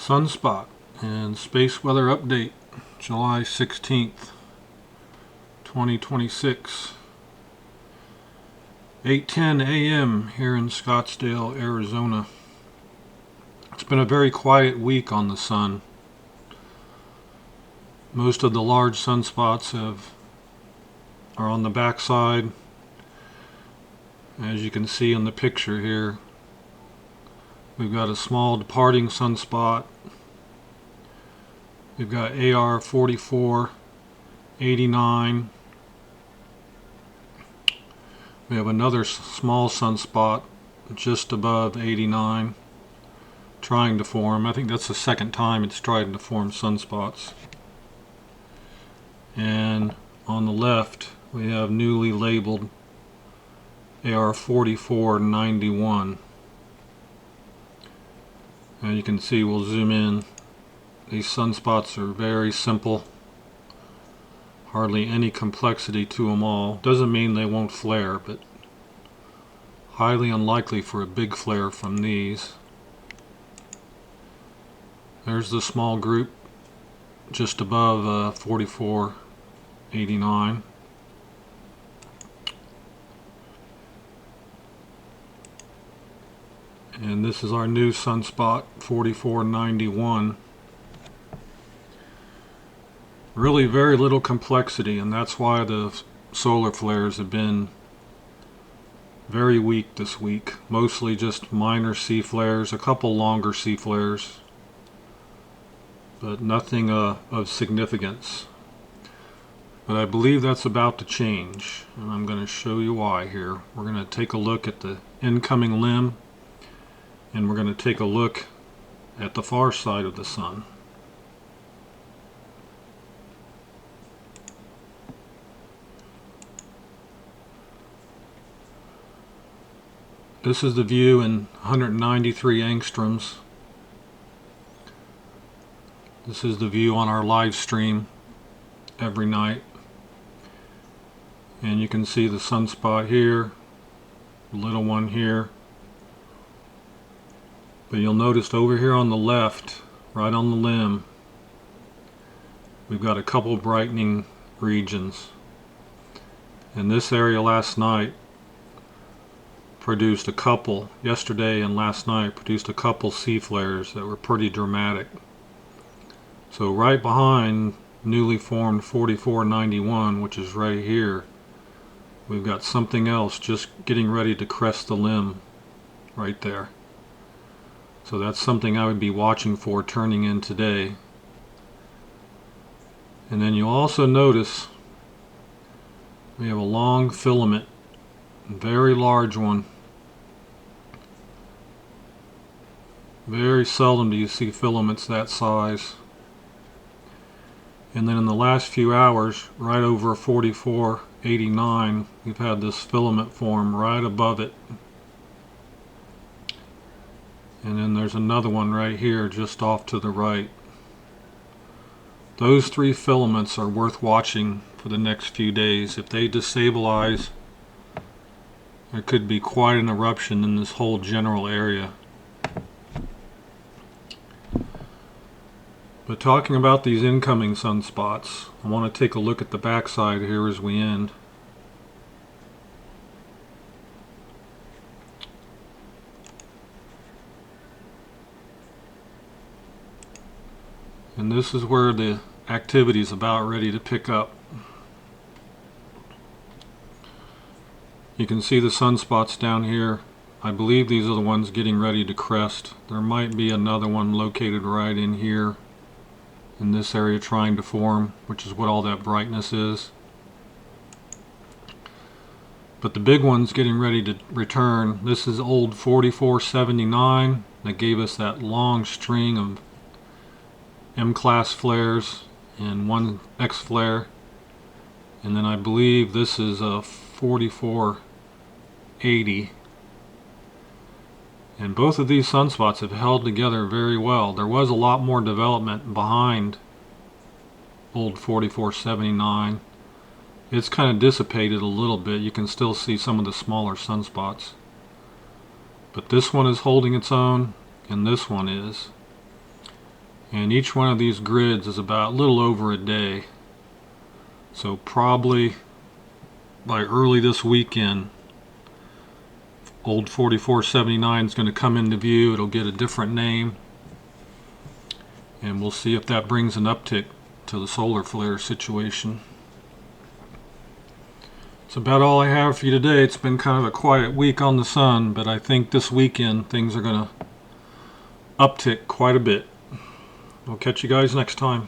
Sunspot and Space Weather Update, July 16th, 2026, 8:10 a.m. here in Scottsdale, Arizona. It's been a very quiet week on the sun. Most of the large sunspots are on the backside, as you can see in the picture here. We've got a small departing sunspot. We've got AR4479. We have another small sunspot just above 89 trying to form. I think that's the second time it's tried to form sunspots. And on the left we have newly labeled AR4491. And you can see, we'll zoom in, these sunspots are very simple, hardly any complexity to them all. Doesn't mean they won't flare, but highly unlikely for a big flare from these. There's the small group just above 4489. And this is our new sunspot, 4491. Really very little complexity, and that's why the solar flares have been very weak this week. Mostly just minor C flares, a couple longer C flares, but nothing of significance. But I believe that's about to change, and I'm going to show you why here. We're going to take a look at the incoming limb, and we're going to take a look at the far side of the sun. This is the view in 193 angstroms. This is the view on our live stream every night. And you can see the sunspot here, the little one here. But you'll notice over here on the left, right on the limb, we've got a couple brightening regions. And this area last night produced a couple, yesterday and last night produced a couple C flares that were pretty dramatic. So right behind newly formed 4491, which is right here, we've got something else just getting ready to crest the limb right there. So that's something I would be watching for turning in today. And then you'll also notice we have a long filament, a very large one. Very seldom do you see filaments that size. And then in the last few hours, right over 4489, we've had this filament form right above it. And then there's another one right here just off to the right. Those three filaments are worth watching for the next few days. If they destabilize, there could be quite an eruption in this whole general area. But talking about these incoming sunspots, I want to take a look at the backside here as we end. And this is where the activity is about ready to pick up. You can see the sunspots down here. I believe these are the ones getting ready to crest. There might be another one located right in here in this area trying to form, which is what all that brightness is. But the big one's getting ready to return. This is old 4479 that gave us that long string of M-class flares and one X flare. And then I believe this is a 4480. And both of these sunspots have held together very well. There was a lot more development behind old 4479. It's kind of dissipated a little bit. You can still see some of the smaller sunspots. But this one is holding its own, and this one is. and each one of these grids is about a little over a day. So probably by early this weekend, old 4479 is going to come into view. It'll get a different name, and we'll see if that brings an uptick to the solar flare situation. That's about all I have for you today. It's been kind of a quiet week on the sun, but I think this weekend things are going to uptick quite a bit. I'll catch you guys next time.